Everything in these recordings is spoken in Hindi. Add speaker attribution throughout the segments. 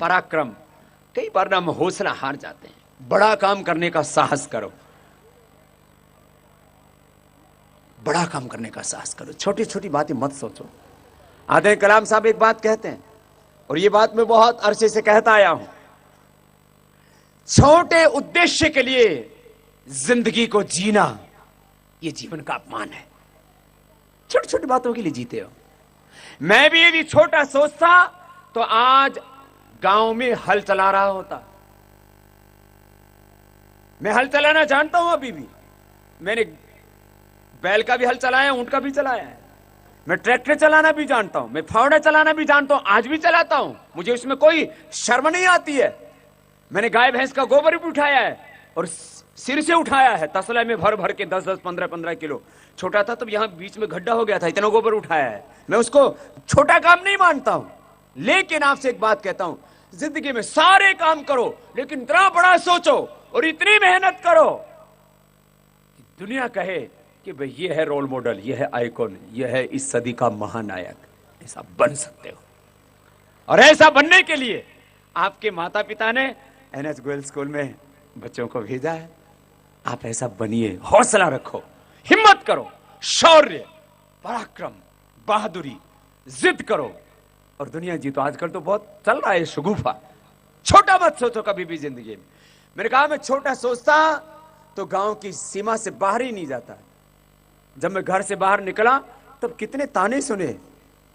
Speaker 1: पराक्रम। कई बार ना हम हौसला हार जाते हैं। बड़ा काम करने का साहस करो, बड़ा काम करने का साहस करो, छोटी छोटी बातें मत सोचो। आते कलाम साहब एक बात कहते हैं, और ये बात मैं बहुत अरसे से कहता आया हूं, छोटे उद्देश्य के लिए जिंदगी को जीना ये जीवन का अपमान है। छोटी छोटी बातों के लिए जीते हो। मैं भी यदि छोटा सोचता तो आज गांव में हल चला रहा होता। मैं हल चलाना जानता हूं, अभी भी मैंने बैल का भी हल चलाया, ऊंट का भी चलाया है। मैं ट्रैक्टर चलाना भी जानता हूं, मैं फावड़ा चलाना भी जानता हूं, आज भी चलाता हूं। मुझे उसमें कोई शर्म नहीं आती है। मैंने गाय भैंस का गोबर भी उठाया है और सिर से उठाया है, तसला में भर भर के 10-10, 15-15 किलो। छोटा था तब यहां बीच में गड्ढा हो गया था, इतना गोबर उठाया है। मैं उसको छोटा काम नहीं मानता हूं। लेकिन आपसे एक बात कहता हूं, जिंदगी में सारे काम करो, लेकिन इतना बड़ा सोचो और इतनी मेहनत करो कि दुनिया कहे कि भाई ये है रोल मॉडल, ये है आइकॉन, ये है इस सदी का महानायक। ऐसा बन सकते हो। और ऐसा बनने के लिए आपके माता पिता ने NS गोयल स्कूल में बच्चों को भेजा है। आप ऐसा बनिए, हौसला रखो, हिम्मत करो, शौर्य, पराक्रम, बहादुरी, जिद करो और दुनिया जीतो। आजकल तो बहुत चल रहा है शगुफा। छोटा मत सोचो कभी भी जिंदगी में। मैंने कहा मैं छोटा सोचता तो गांव की सीमा से बाहर ही नहीं जाता। जब मैं घर से बाहर निकला तब कितने ताने सुने।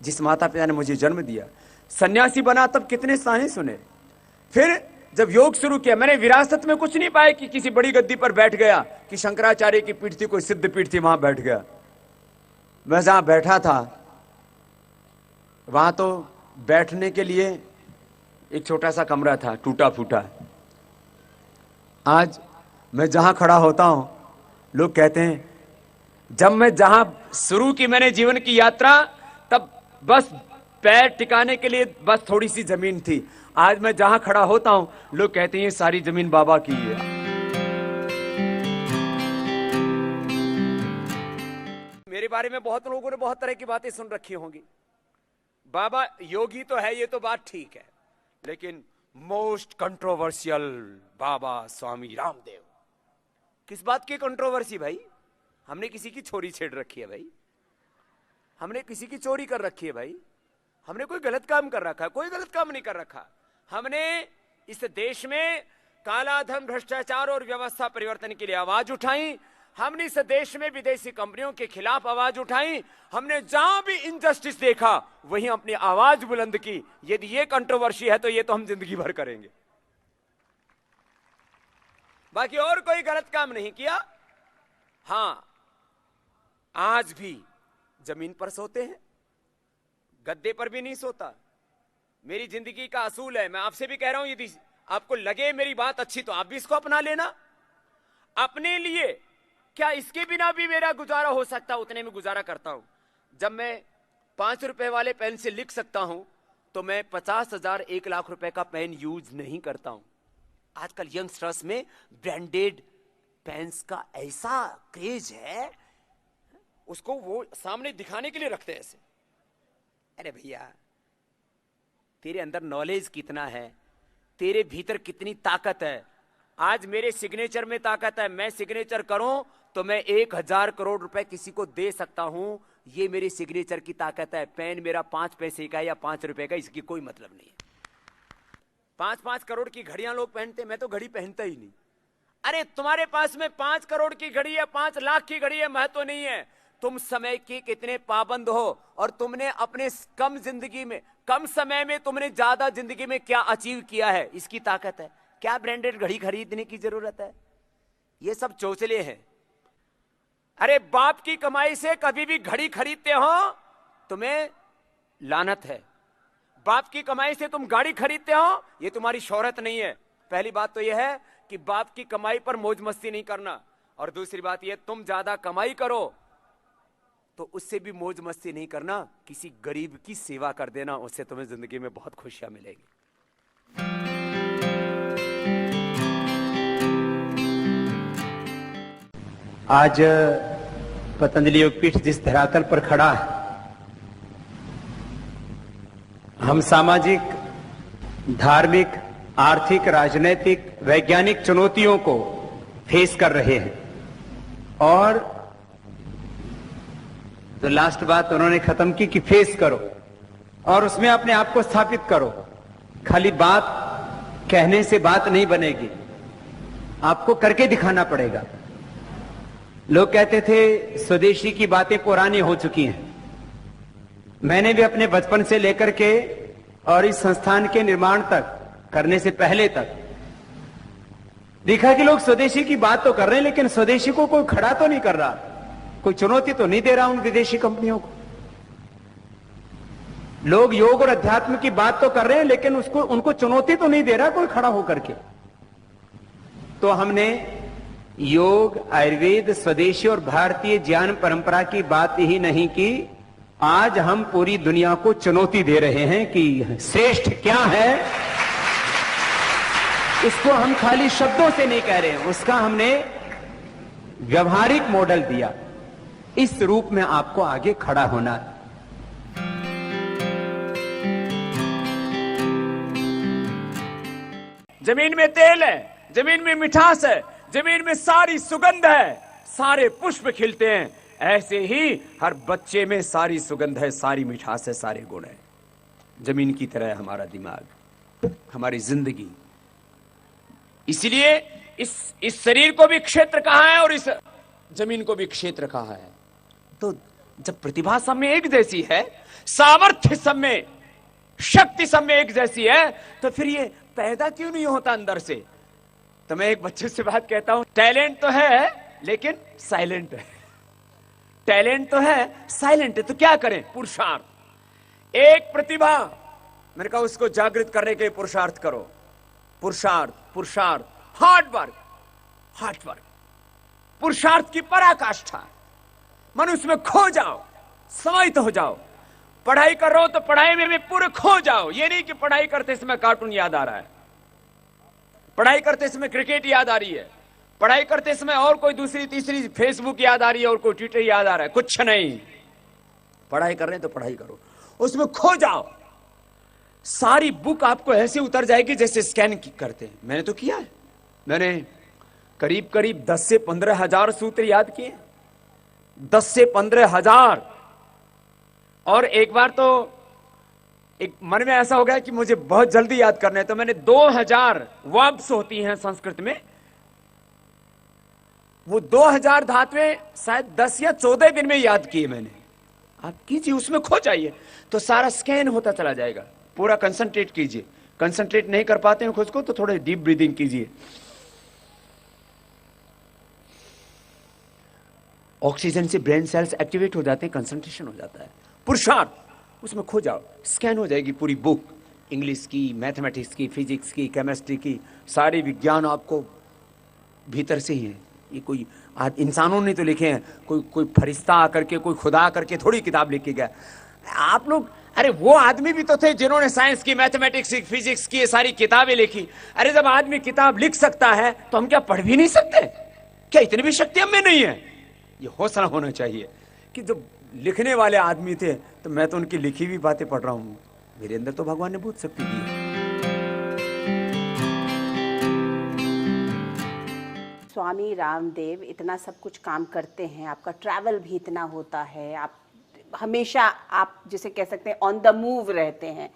Speaker 1: जिस माता पिता ने मुझे जन्म दिया, सन्यासी बना तब कितने ताने सुने। फिर जब योग शुरू किया, मैंने विरासत में कुछ नहीं पाया कि किसी बड़ी गद्दी पर बैठ गया, कि शंकराचार्य की पीठ थी, कोई सिद्ध पीठ थी, वहां बैठ गया। मैं जहां बैठा था वहां तो बैठने के लिए एक छोटा सा कमरा था, टूटा फूटा। आज मैं जहां खड़ा होता हूं, लोग कहते हैं, जब मैं जहां शुरू की मैंने जीवन की यात्रा, तब बस पैर टिकाने के लिए बस थोड़ी सी जमीन थी। आज मैं जहां खड़ा होता हूं, लोग कहते हैं ये सारी जमीन बाबा की है। मेरे बारे में बहुत लोगों ने बहुत तरह की बातें सुन रखी होंगी। बाबा योगी तो है, ये तो बात ठीक है, लेकिन मोस्ट कंट्रोवर्शियल बाबा स्वामी रामदेव। किस बात की कंट्रोवर्सी भाई? हमने किसी की छोरी छेड़ रखी है भाई? हमने किसी की चोरी कर रखी है भाई? हमने कोई गलत काम कर रखा है? कोई गलत काम नहीं कर रखा। हमने इस देश में काला धन, भ्रष्टाचार और व्यवस्था परिवर्तन के लिए आवाज उठाई। हमने इस देश में विदेशी कंपनियों के खिलाफ आवाज उठाई। हमने जहां भी इनजस्टिस देखा वहीं अपनी आवाज बुलंद की। यदि ये कंट्रोवर्सी है तो ये तो हम जिंदगी भर करेंगे। बाकी और कोई गलत काम नहीं किया। हां, आज भी जमीन पर सोते हैं, गद्दे पर भी नहीं सोता। मेरी जिंदगी का असूल है। मैं आपसे भी कह रहा हूं, यदि आपको लगे मेरी बात अच्छी तो आप भी इसको अपना लेना। अपने लिए क्या इसके बिना भी मेरा गुजारा हो सकता, उतने में गुजारा करता हूं। जब मैं 5 रुपए वाले पेन से लिख सकता हूं तो मैं 50,000, 1 लाख रुपए का पेन यूज नहीं करता हूं। आजकल यंगस्टर्स में ब्रांडेड पेन्स का ऐसा क्रेज है, उसको वो सामने दिखाने के लिए रखते हैं ऐसे। अरे भैया, तेरे अंदर नॉलेज कितना है, तेरे भीतर कितनी ताकत है। आज मेरे सिग्नेचर में ताकत है। मैं सिग्नेचर करूं तो मैं 1000 करोड़ रुपए किसी को दे सकता हूं। ये मेरी सिग्नेचर की ताकत है। पेन मेरा 5 पैसे का या 5 रुपए का, इसकी कोई मतलब नहीं है। 5-5 करोड़ की घड़ियां लोग पहनते, मैं तो घड़ी पहनता ही नहीं। अरे तुम्हारे पास में 5 करोड़ की घड़ी है, 5 लाख की घड़ी है, महत्व नहीं है। तुम समय के कितने पाबंद हो और तुमने अपने कम जिंदगी में, कम समय में तुमने ज्यादा जिंदगी में क्या अचीव किया है, इसकी ताकत है। क्या ब्रांडेड घड़ी खरीदने की जरूरत है? ये सब चोचले हैं। अरे बाप की कमाई से कभी भी घड़ी खरीदते हो तुम्हें लानत है। बाप की कमाई से तुम गाड़ी खरीदते हो, ये तुम्हारी शोहरत नहीं है। पहली बात तो यह है कि बाप की कमाई पर मौज मस्ती नहीं करना, और दूसरी बात यह, तुम ज्यादा कमाई करो तो उससे भी मौज मस्ती नहीं करना, किसी गरीब की सेवा कर देना, उससे तुम्हें जिंदगी में बहुत खुशियां मिलेगी।
Speaker 2: आज पतंजलि योगपीठ जिस धरातल पर खड़ा है, हम सामाजिक धार्मिक, आर्थिक, राजनीतिक, वैज्ञानिक चुनौतियों को फेस कर रहे हैं। और तो लास्ट बात उन्होंने खत्म की कि फेस करो और उसमें अपने आप को स्थापित करो। खाली बात कहने से बात नहीं बनेगी, आपको करके दिखाना पड़ेगा। लोग कहते थे स्वदेशी की बातें पुरानी हो चुकी हैं। मैंने भी अपने बचपन से लेकर के और इस संस्थान के निर्माण तक, करने से पहले तक देखा कि लोग स्वदेशी की बात तो कर रहे हैं, लेकिन स्वदेशी को कोई खड़ा तो नहीं कर रहा, कोई चुनौती तो नहीं दे रहा उन विदेशी कंपनियों को। लोग योग और अध्यात्म की बात तो कर रहे हैं, लेकिन उनको चुनौती तो नहीं दे रहा कोई खड़ा होकर के। तो हमने योग, आयुर्वेद, स्वदेशी और भारतीय ज्ञान परंपरा की बात ही नहीं की, आज हम पूरी दुनिया को चुनौती दे रहे हैं कि श्रेष्ठ क्या है। इसको हम खाली शब्दों से नहीं कह रहे हैं, उसका हमने व्यवहारिक मॉडल दिया। इस रूप में आपको आगे खड़ा होना है।
Speaker 1: जमीन में तेल है, जमीन में मिठास है, जमीन में सारी सुगंध है, सारे पुष्प खिलते हैं। ऐसे ही हर बच्चे में सारी सुगंध है, सारी मिठास है, सारे गुण है। जमीन की तरह है हमारा दिमाग, हमारी जिंदगी। इसलिए इस शरीर को भी क्षेत्र कहा है और इस जमीन को भी क्षेत्र कहा है। तो जब प्रतिभा सब में एक जैसी है, सामर्थ्य सब में, शक्ति सब में एक जैसी है, तो फिर ये पैदा क्यों नहीं होता अंदर से? तो मैं एक बच्चे से बात कहता हूं, टैलेंट तो है लेकिन साइलेंट है। टैलेंट तो है, साइलेंट है, तो क्या करें? पुरुषार्थ। एक प्रतिभा, मैंने कहा उसको जागृत करने के लिए पुरुषार्थ करो। पुरुषार्थ, पुरुषार्थ, हार्ड वर्क, हार्ड वर्क, पुरुषार्थ की पराकाष्ठा। मनुष्य में खो जाओ, समाहित हो जाओ। पढ़ाई कर रहे हो तो पढ़ाई में पूरे खो जाओ। ये नहीं कि पढ़ाई करते समय कार्टून याद आ रहा है, पढ़ाई करते समय क्रिकेट याद आ रही है, पढ़ाई करते समय और कोई दूसरी तीसरी फेसबुक याद आ रही है और कोई ट्विटर याद आ रहा है। कुछ नहीं, पढ़ाई कर रहे हैं तो पढ़ाई करो, उसमें खो जाओ। सारी बुक आपको ऐसे उतर जाएगी जैसे स्कैन करते हैं। मैंने तो किया है, मैंने करीब करीब 10 से 15 हजार सूत्र याद किए, 10 से 15 हजार। और एक बार तो एक मन में ऐसा हो गया कि मुझे बहुत जल्दी याद करना है, तो मैंने 2000 वर्ब्स होती हैं संस्कृत में, वो 2000 धातुएं शायद 10 या 14 दिन में याद किए मैंने। आप कीजिए, उसमें खो जाइए तो सारा स्कैन होता चला जाएगा। पूरा कंसंट्रेट कीजिए। कंसंट्रेट नहीं कर पाते हैं खुद को तो थोड़े डीप ब्रीदिंग कीजिए। ऑक्सीजन से ब्रेन सेल्स एक्टिवेट हो जाते हैं, कंसंट्रेशन हो जाता है। पुरुषार्थ, उसमें खो जाओ, स्कैन हो जाएगी पूरी बुक, इंग्लिश की, मैथमेटिक्स की, फिजिक्स की, केमिस्ट्री की, सारे विज्ञान आपको भीतर से ही है। ये कोई इंसानों ने तो लिखे हैं, कोई फरिश्ता आकर के, कोई खुदा आकर के थोड़ी किताब लिख के गया। आप लोग, अरे वो आदमी भी तो थे जिन्होंने साइंस की, मैथमेटिक्स की, फिजिक्स की ये सारी किताबें लिखी। अरे जब आदमी किताब लिख सकता है तो हम क्या पढ़ भी नहीं सकते? क्या इतनी भी शक्ति हम में नहीं है? ये हौसला होना चाहिए कि जब लिखने वाले आदमी थे तो मैं तो उनकी लिखी हुई बातें पढ़ रहा हूं। मेरे अंदर तो भगवान ने बहुत शक्ति दी है।
Speaker 3: स्वामी रामदेव इतना सब कुछ काम करते हैं, आपका ट्रैवल भी इतना होता है, आप हमेशा, आप जिसे कह सकते हैं ऑन द मूव रहते हैं,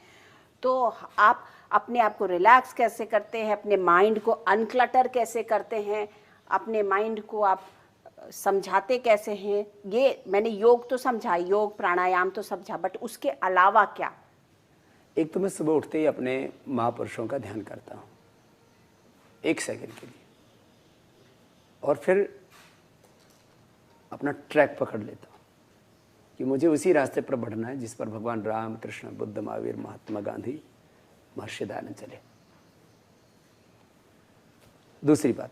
Speaker 3: तो आप अपने आप को रिलैक्स कैसे करते हैं, अपने माइंड को अनक्लटर कैसे करते हैं, अपने माइंड को आप समझाते कैसे हैं? ये मैंने योग तो समझा, योग प्राणायाम तो समझा, बट उसके अलावा क्या?
Speaker 2: एक तो मैं सुबह उठते ही अपने महापुरुषों का ध्यान करता हूँ 1 सेकंड के लिए, और फिर अपना ट्रैक पकड़ लेता हूँ कि मुझे उसी रास्ते पर बढ़ना है जिस पर भगवान राम, कृष्ण, बुद्ध, महावीर, महात्मा गांधी, महर्षि दयानंद चले। दूसरी बात,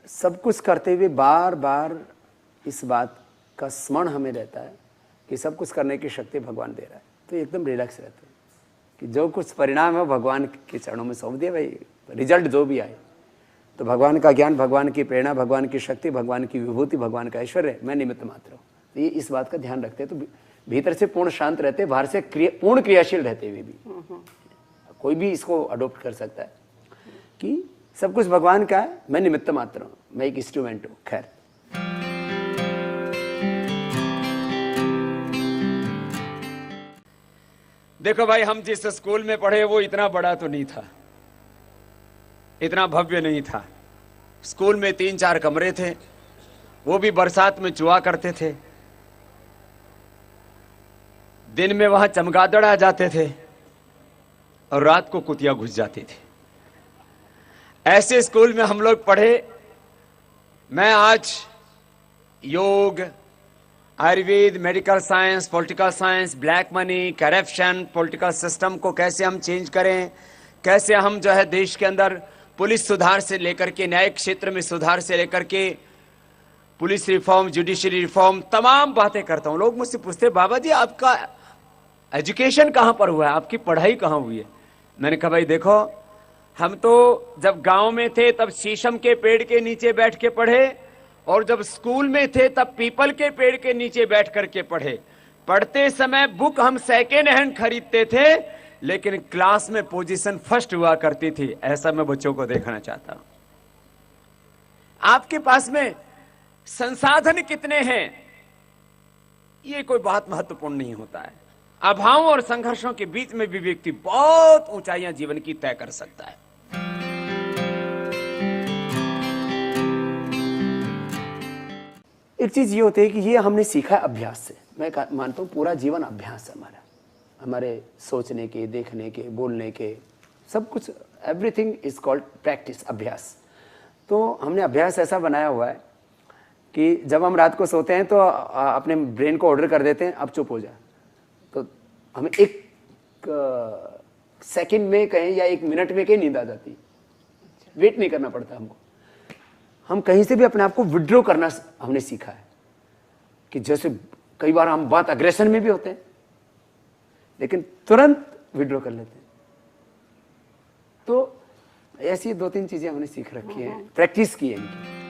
Speaker 2: सब कुछ करते हुए बार बार इस बात का स्मरण हमें रहता है कि सब कुछ करने की शक्ति भगवान दे रहा है, तो एकदम रिलैक्स रहते हैं कि जो कुछ परिणाम है भगवान के चरणों में सौंप दिया भाई, रिजल्ट जो भी आए। तो भगवान का ज्ञान, भगवान की प्रेरणा, भगवान की शक्ति, भगवान की विभूति, भगवान का ऐश्वर्य, मैं निमित्त मात्र हूँ। तो ये इस बात का ध्यान रखते हैं, तो
Speaker 4: भीतर से पूर्ण शांत रहते, बाहर से पूर्ण क्रियाशील रहते हुए भी। कोई भी इसको अडोप्ट कर सकता है कि सब कुछ भगवान का है, मैं निमित्त मात्र हूं, मैं एक इंस्ट्रूमेंट हूं। खैर,
Speaker 1: देखो भाई, हम जिस स्कूल में पढ़े वो इतना बड़ा तो नहीं था, इतना भव्य नहीं था। स्कूल में 3-4 कमरे थे, वो भी बरसात में चुआ करते थे। दिन में वहां चमगादड़ आ जाते थे और रात को कुतिया घुस जाती थी। ऐसे स्कूल में हम लोग पढ़े। मैं आज योग, Ayurveda, medical science, political science, black money, corruption, political system को कैसे हम चेंज करें, कैसे हम जो है देश के अंदर पुलिस सुधार से लेकर के न्यायिक क्षेत्र में सुधार से लेकर के पुलिस रिफॉर्म, जुडिशरी रिफॉर्म, तमाम बातें करता हूं। लोग मुझसे पूछते हैं, बाबा जी आपका एजुकेशन कहां पर हुआ है, आपकी पढ़ाई कहां हुई है? मैंने कहा भाई देखो, हम तो जब गांव में थे तब शीशम के पेड़ के नीचे बैठ के पढ़े, और जब स्कूल में थे तब पीपल के पेड़ के नीचे बैठ करके पढ़े। पढ़ते समय बुक हम सेकेंड हैंड खरीदते थे, लेकिन क्लास में पोजीशन फर्स्ट हुआ करती थी। ऐसा मैं बच्चों को देखना चाहता हूं। आपके पास में संसाधन कितने हैं, ये कोई बात महत्वपूर्ण नहीं होता है। अभावों और संघर्षों के बीच में भी व्यक्ति बहुत ऊंचाइयां जीवन की तय कर सकता है।
Speaker 4: एक चीज ये होती है कि ये हमने सीखा है अभ्यास से। मैं मानता हूं पूरा जीवन अभ्यास है हमारा, हमारे सोचने के, देखने के, बोलने के, सब कुछ, एवरीथिंग इज कॉल्ड प्रैक्टिस, अभ्यास। तो हमने अभ्यास ऐसा बनाया हुआ है कि जब हम रात को सोते हैं तो अपने ब्रेन को ऑर्डर कर देते हैं, अब चुप हो जा। तो हमें एक सेकंड में कहें या 1 मिनट में कहीं नींद आ जाती है, वेट नहीं करना पड़ता हमको। हम कहीं से भी अपने आप को विड्रॉ करना हमने सीखा है कि जैसे कई बार हम बहुत अग्रेशन में भी होते हैं, लेकिन तुरंत विड्रॉ कर लेते हैं। तो ऐसी 2-3 चीजें हमने सीख रखी हैं, प्रैक्टिस की है इनकी।